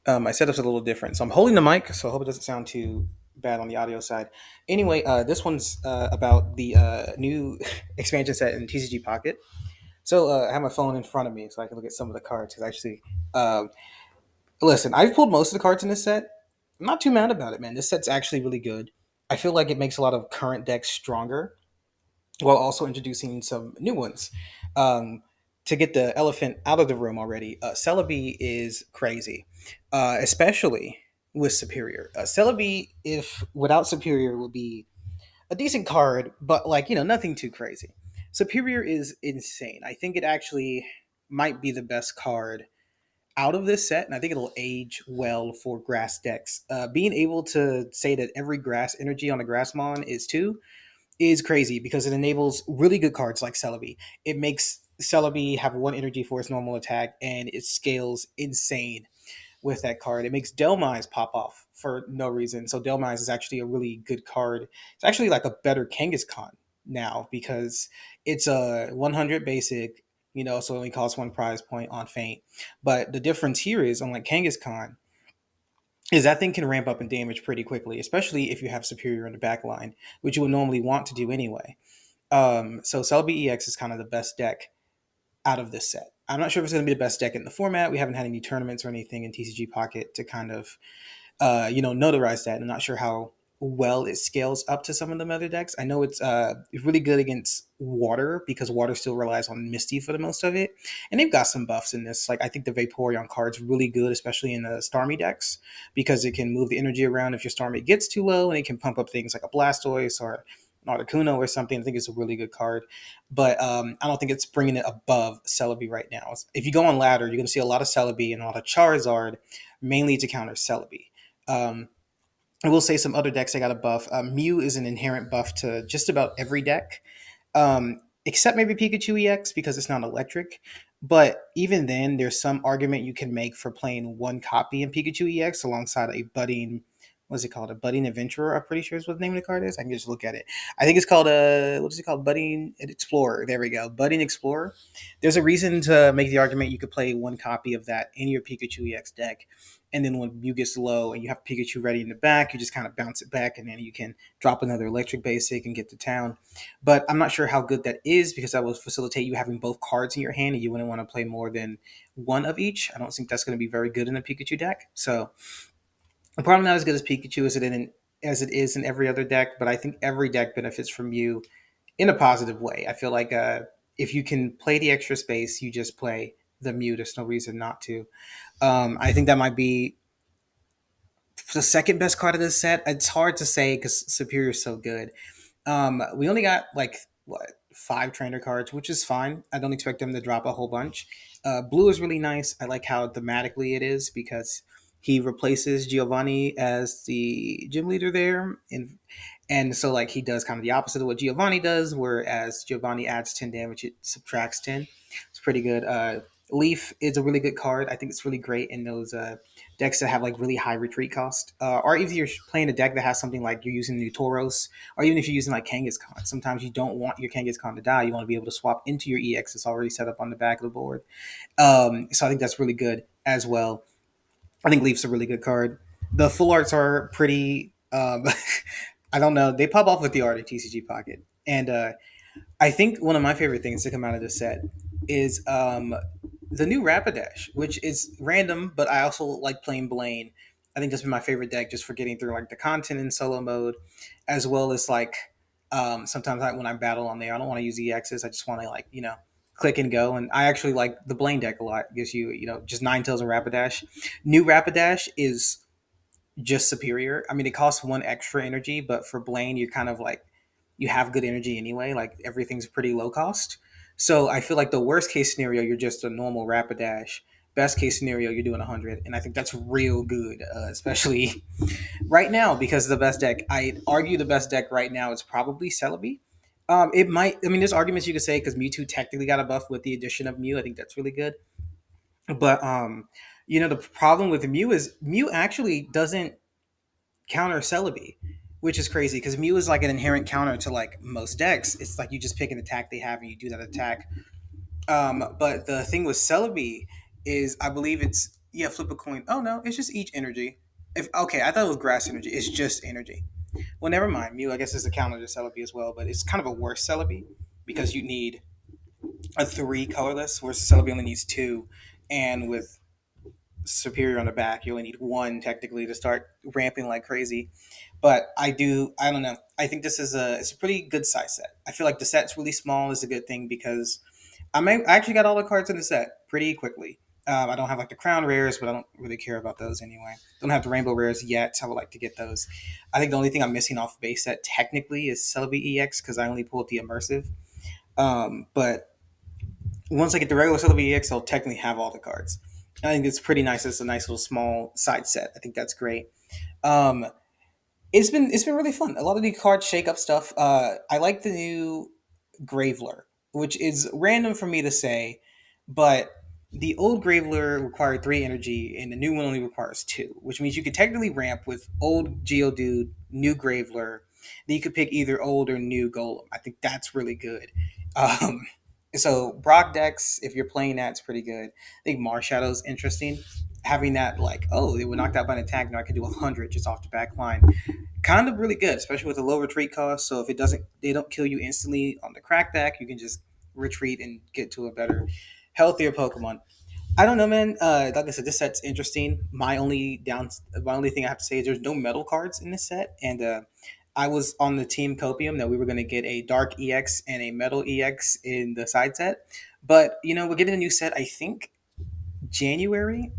My setup's a little different, so I'm holding the mic, so I hope it doesn't sound too bad on the audio side. Anyway, this one's about the new expansion set in TCG Pocket. So I have my phone in front of me, so I can look at some of the cards. Because actually, um, listen, I've pulled most of the cards in this set. I'm not too mad about it, man. This set's actually really good. I feel like it makes a lot of current decks stronger while also introducing some new ones. Um, to get the elephant out of the room already, Celebi is crazy, especially with Superior. Celebi, if without Superior, would be a decent card, but like nothing too crazy. Superior is insane. I think it actually might be the best card out of this set, and I think it'll age well for grass decks. Being able to say that every grass energy on a grass mon is two is crazy because it enables really good cards like Celebi. It makes Celebi have one energy for its normal attack, and it scales insane with that card. It makes Delmise pop off for no reason. So Delmise is actually a really good card. It's actually like a better Kangaskhan now because it's a 100 basic, so it only costs one prize point on Faint. But the difference here is, unlike Kangaskhan, is that thing can ramp up in damage pretty quickly, especially if you have Superior in the back line, which you would normally want to do anyway. So Celebi EX is kind of the best deck out of this set. I'm not sure if it's going to be the best deck in the format. We haven't had any tournaments or anything in TCG Pocket to kind of, notarize that. I'm not sure how well it scales up to some of the other decks. I know it's really good against water because water still relies on Misty for the most of it, and they've got some buffs in this. Like I think the Vaporeon card's really good, especially in the Starmie decks, because it can move the energy around if your Starmie gets too low, and it can pump up things like a Blastoise or an Articuno or something. I think it's a really good card, but I don't think it's bringing it above Celebi right now. If you go on ladder, you're going to see a lot of Celebi and a lot of Charizard, mainly to counter Celebi. Um, I will say some other decks I got a buff. Mew is an inherent buff to just about every deck, except maybe Pikachu EX because it's not electric. But even then, there's some argument you can make for playing one copy in Pikachu EX alongside a budding, what's it called? A budding adventurer, I'm pretty sure is what the name of the card is. I can just look at it. I think it's called what is it called? Budding Explorer. There we go. Budding Explorer. There's a reason to make the argument you could play one copy of that in your Pikachu EX deck, and then when Mew gets low and you have Pikachu ready in the back, you just kind of bounce it back, and then you can drop another electric basic and get to town. But I'm not sure how good that is because that will facilitate you having both cards in your hand, and you wouldn't want to play more than one of each. I don't think that's going to be very good in a Pikachu deck. So probably not as good as Pikachu as it is in every other deck. But I think every deck benefits from Mew in a positive way. I feel like if you can play the extra space, you just play the Mew. There's no reason not to. I think that might be the second best card of this set. It's hard to say because Superior is so good. We only got like what five trainer cards, which is fine. I don't expect them to drop a whole bunch. Blue is really nice. I like how thematically it is because he replaces Giovanni as the gym leader there, and so like he does kind of the opposite of what Giovanni does, whereas Giovanni adds 10 damage, it subtracts 10. It's pretty good. Leaf is a really good card. I think it's really great in those decks that have like really high retreat cost, or if you're playing a deck that has something like you're using new Tauros, or even if you're using like Kangaskhan. Sometimes you don't want your Kangaskhan to die. You want to be able to swap into your EX that's already set up on the back of the board. So I think that's really good as well. I think Leaf's a really good card. The full arts are pretty. I don't know. They pop off with the art in TCG Pocket, and I think one of my favorite things to come out of this set is the new Rapidash, which is random, but I also like playing Blaine. I think that's been my favorite deck just for getting through like the content in solo mode, as well as like sometimes when I battle on there, I don't want to use EXs. I just want to like click and go. And I actually like the Blaine deck a lot. It gives you just Nine Tails and Rapidash. New Rapidash is just superior. I mean, it costs one extra energy, but for Blaine, you're kind of like you have good energy anyway. Like everything's pretty low cost. So I feel like the worst case scenario, you're just a normal Rapidash. Best case scenario, you're doing 100, and I think that's real good, especially right now because the best deck. I argue the best deck right now is probably Celebi. It might. I mean, there's arguments you could say because Mewtwo technically got a buff with the addition of Mew. I think that's really good. But the problem with Mew is Mew actually doesn't counter Celebi, which is crazy because Mew is like an inherent counter to like most decks. It's like you just pick an attack they have and you do that attack. But the thing with Celebi is, I believe it's Yeah, flip a coin. Oh no, it's just each energy. If okay, I thought it was grass energy. It's just energy. Well, never mind. Mew, I guess, is a counter to Celebi as well, but it's kind of a worse Celebi because you need a three colorless, whereas Celebi only needs two, and with Superior on the back, you only need one technically to start ramping like crazy. But I don't know. I think this is it's a pretty good size set. I feel like the set's really small is a good thing because I actually got all the cards in the set pretty quickly. I don't have like the crown rares, but I don't really care about those anyway. Don't have the rainbow rares yet. I would like to get those. I think the only thing I'm missing off base set technically is Celebi EX because I only pulled the immersive. But once I get the regular Celebi EX, I'll technically have all the cards. I think it's pretty nice. It's a nice little small side set. I think that's great. Um, it's been really fun. A lot of the card shake up stuff. I like the new Graveler, which is random for me to say, but the old Graveler required three energy, and the new one only requires two, which means you could technically ramp with old Geodude, new Graveler. Then you could pick either old or new Golem. I think that's really good. Um, so Brock Dex, if you're playing that, it's pretty good. I think Marshallow's interesting. Having that, like, oh, they were knocked out by an attack, now I can do 100 just off the back line, kind of really good, especially with a low retreat cost. So if they don't kill you instantly on the crackback, you can just retreat and get to a better, healthier Pokemon. I don't know, man. Like I said, this set's interesting. My only thing I have to say is there's no metal cards in this set, and I was on the team Copium that we were going to get a Dark EX and a Metal EX in the side set, but we're getting a new set. I think January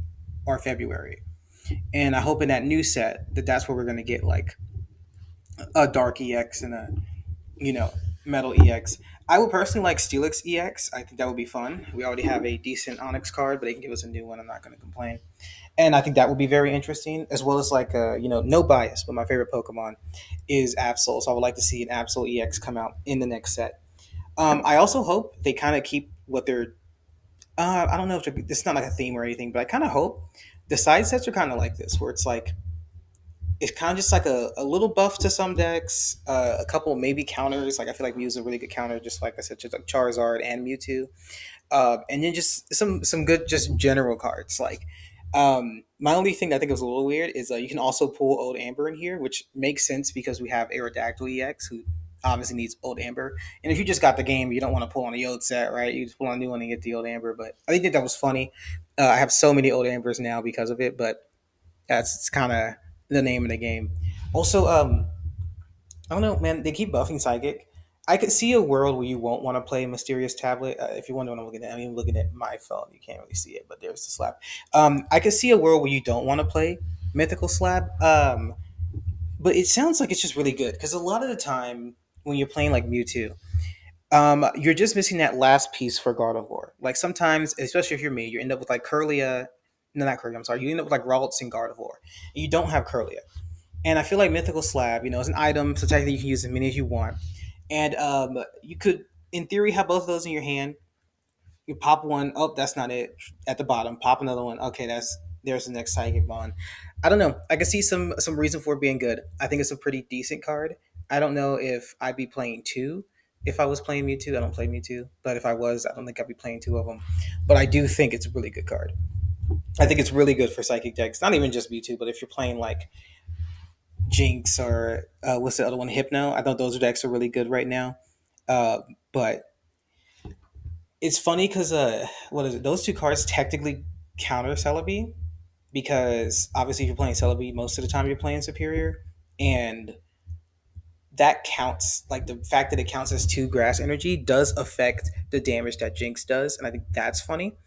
or February, and I hope in that new set that's where we're going to get like a Dark EX and a you know, Metal EX. I would personally like Steelix EX. I think that would be fun. We already have a decent Onyx card, but they can give us a new one. I'm not going to complain. And I think that would be very interesting, as well as like, no bias, but my favorite Pokemon is Absol. So I would like to see an Absol EX come out in the next set. I also hope they kind of keep what they're. I don't know if it's not like a theme or anything, but I kind of hope the side sets are kind of like this, where it's kind of just like a little buff to some decks, a couple maybe counters. Like I feel like Mew's a really good counter, just like I said, just like Charizard and Mewtwo, and then just some good just general cards. Like my only thing that I think was a little weird is you can also pull Old Amber in here, which makes sense because we have Aerodactyl EX who obviously needs Old Amber. And if you just got the game, you don't want to pull on the old set, right? You just pull on a new one and get the Old Amber. But I think that was funny. I have so many Old Ambers now because of it, but that's kind of the name of the game. Also, I don't know, man. They keep buffing Psychic. I could see a world where you won't want to play Mysterious Tablet. If you wonder what I'm looking at, I mean, looking at my phone, you can't really see it, but there's the slab. I could see a world where you don't want to play Mythical Slab. But it sounds like it's just really good because a lot of the time when you're playing like Mewtwo, you're just missing that last piece for Gardevoir. Like sometimes, especially if you're me, you end up with like Curlia. No, not Curlia. I'm sorry. You end up with like Ralts and Gardevoir. And you don't have Curlia. And I feel like Mythical Slab, is an item, so technically you can use as many as you want. And you could, in theory, have both of those in your hand. You pop one, oh, that's not it. At the bottom, pop another one. Okay, there's the next Psychic Bond. I don't know. I can see some reason for it being good. I think it's a pretty decent card. I don't know if I'd be playing two. If I was playing Mewtwo, I don't play Mewtwo. But if I was, I don't think I'd be playing two of them. But I do think it's a really good card. I think it's really good for Psychic decks. Not even just Mewtwo, but if you're playing like Jinx or what's the other one, Hypno. I thought those decks are really good right now. But it's funny because what is it? Those two cards technically counter Celebi because obviously if you're playing Celebi, most of the time you're playing Superior, and that counts. Like the fact that it counts as two grass energy does affect the damage that Jinx does, and I think that's funny.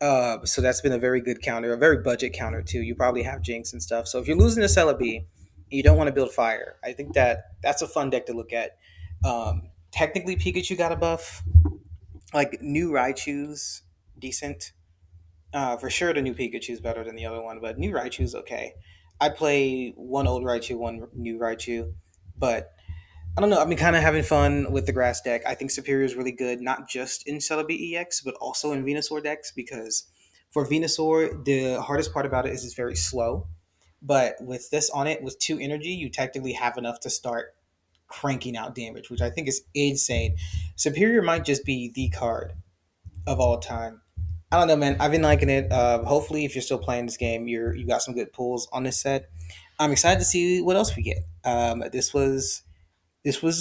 So that's been a very good counter, a very budget counter too. You probably have Jinx and stuff. So if you're losing to Celebi, and you don't want to build fire, I think that's a fun deck to look at. Technically, Pikachu got a buff. Like new Raichu's decent. For sure, the new Pikachu's better than the other one, but new Raichu's okay. I play one old Raichu, one new Raichu, but I don't know. I've been kind of having fun with the grass deck. I think Superior is really good, not just in Celebi EX, but also in Venusaur decks because for Venusaur, the hardest part about it is it's very slow. But with this on it, with two energy, you technically have enough to start cranking out damage, which I think is insane. Superior might just be the card of all time. I don't know, man. I've been liking it. Hopefully, if you're still playing this game, you got some good pulls on this set. I'm excited to see what else we get. This was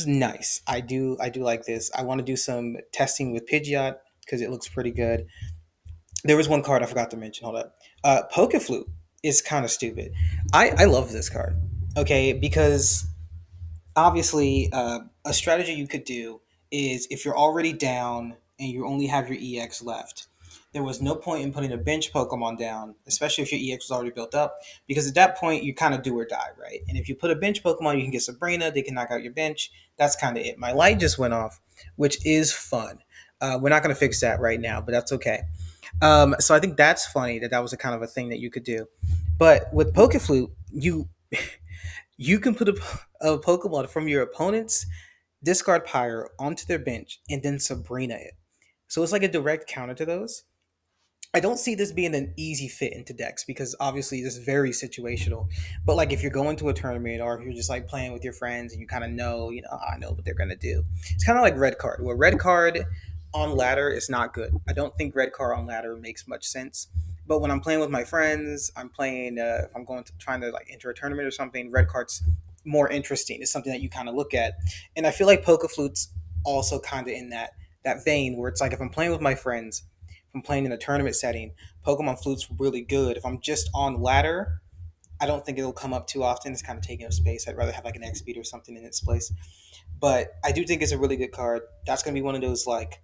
nice. I do like this. I want to do some testing with Pidgeot because it looks pretty good. There was one card I forgot to mention. Hold up. Pokeflute is kind of stupid. I love this card. Okay, because obviously a strategy you could do is if you're already down and you only have your EX left. There was no point in putting a bench Pokemon down, especially if your EX was already built up, because at that point you kind of do or die, right? And if you put a bench Pokemon, you can get Sabrina, they can knock out your bench. That's kind of it. My light just went off, which is fun. We're not going to fix that right now, but that's okay. So I think that's funny that that was a kind of a thing that you could do. But with Pokeflute, you can put a Pokemon from your opponent's discard pyre onto their bench and then Sabrina it. So it's like a direct counter to those. I don't see this being an easy fit into decks because obviously this is very situational. But like if you're going to a tournament or if you're just like playing with your friends and you kind of know, I know what they're gonna do. It's kind of like red card. Well, red card on ladder is not good. I don't think red card on ladder makes much sense. But when I'm playing with my friends, I'm playing. If I'm going to trying to like enter a tournament or something, red card's more interesting. It's something that you kind of look at, and I feel like Pokeflute's also kind of in that vein where it's like if I'm playing with my friends, if I'm playing in a tournament setting, Pokemon Flute's really good. If I'm just on ladder, I don't think it'll come up too often. It's kind of taking up space. I'd rather have like an X speed or something in its place. But I do think it's a really good card. That's gonna be one of those like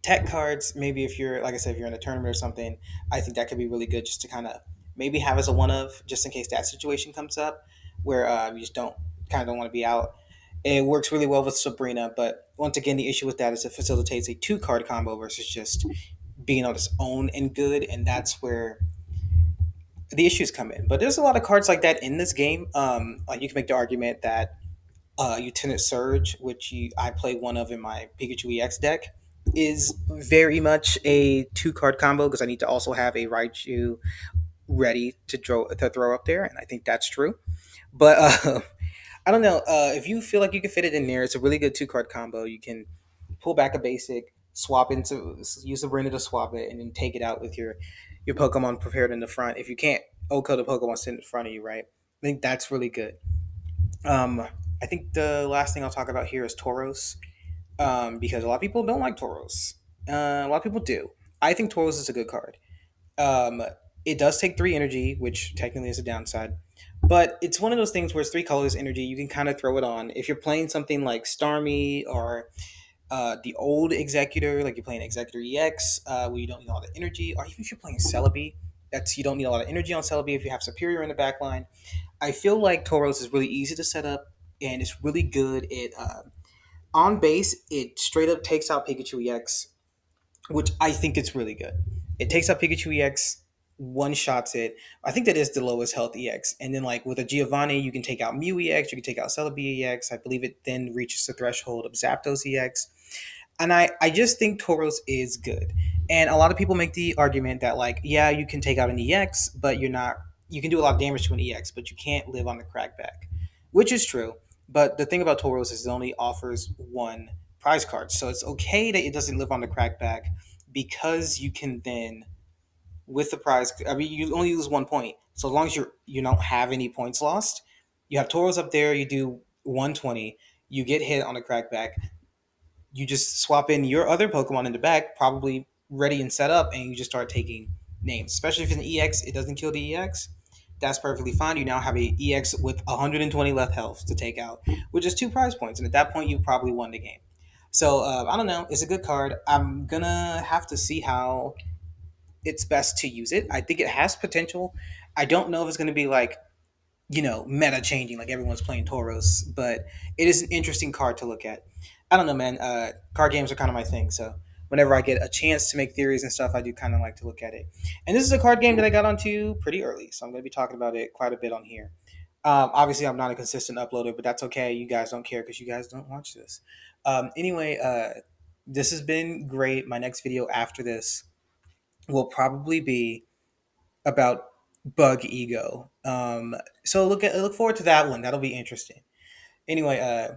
tech cards. Maybe if you're like I said, if you're in a tournament or something, I think that could be really good just to kind of maybe have as a one of just in case that situation comes up where you just don't want to be out. It works really well with Sabrina, but once again, the issue with that is it facilitates a two card combo versus just being on its own and good, and that's where the issues come in. But there's a lot of cards like that in this game. Like you can make the argument that Lieutenant Surge, which I play one of in my Pikachu EX deck, is very much a two card combo because I need to also have a Raichu ready to throw up there, and I think that's true. But I don't know if you feel like you can fit it in there. It's a really good two card combo. You can pull back a basic, swap into use the Sabrina to swap it, and then take it out with your Pokemon prepared in the front. If you can't Oko the Pokemon sitting in front of you, right? I think that's really good. Um, I think the last thing I'll talk about here is Tauros, because a lot of people don't like Tauros. A lot of people do. I think Tauros is a good card. Um, it does take three energy, which technically is a downside, but it's one of those things where it's three colors energy. You can kind of throw it on if you're playing something like Starmie or the old Executor, like you're playing Executor EX, where you don't need a lot of energy, or even if you're playing Celebi, that's you don't need a lot of energy on Celebi if you have Superior in the back line. I feel like Tauros is really easy to set up, and it's really good. It on base, it straight up takes out Pikachu EX, which I think it's really good. It takes out Pikachu EX, one shots it. I think that is the lowest health EX. And then like with a Giovanni, you can take out Mew EX, you can take out Celebi EX. I believe it then reaches the threshold of Zapdos EX. And I just think Tauros is good. And a lot of people make the argument that like, yeah, you can take out an EX, but you can do a lot of damage to an EX, but you can't live on the crackback. Which is true. But the thing about Tauros is it only offers one prize card. So it's okay that it doesn't live on the crackback because you can then with the prize I mean you only lose 1 point. So as long as you don't have any points lost, you have Tauros up there, you do 120, you get hit on a crackback, you just swap in your other Pokemon in the back, probably ready and set up, and you just start taking names. Especially if it's an EX, it doesn't kill the EX. That's perfectly fine. You now have a EX with 120 left health to take out, which is two prize points, and at that point, you probably won the game. So I don't know. It's a good card. I'm gonna have to see how it's best to use it. I think it has potential. I don't know if it's gonna be like meta changing like everyone's playing Tauros, but it is an interesting card to look at. I don't know, man. Card games are kind of my thing, so whenever I get a chance to make theories and stuff, I do kind of like to look at it. And this is a card game that I got onto pretty early, so I'm going to be talking about it quite a bit on here. Obviously, I'm not a consistent uploader, but that's okay. You guys don't care because you guys don't watch this. Anyway, this has been great. My next video after this will probably be about bug ego. So look forward to that one. That'll be interesting. Anyway,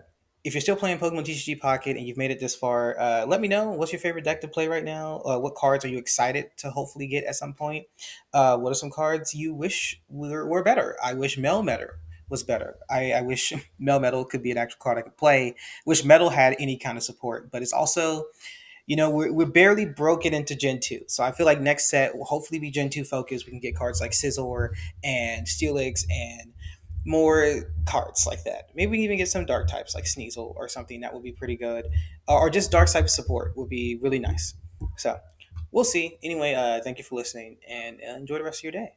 if you're still playing Pokemon TCG Pocket and you've made it this far, let me know what's your favorite deck to play right now. What cards are you excited to hopefully get at some point? What are some cards you wish were better? I wish Melmetal was better. I wish Melmetal could be an actual card I could play. Wish Metal had any kind of support, but it's also, we're barely broken into Gen 2. So I feel like next set will hopefully be Gen 2 focused. We can get cards like Scizor and Steelix and more cards like that. Maybe we can even get some dark types like Sneasel or something that would be pretty good. Or just dark type support would be really nice. So we'll see. Anyway, thank you for listening and enjoy the rest of your day.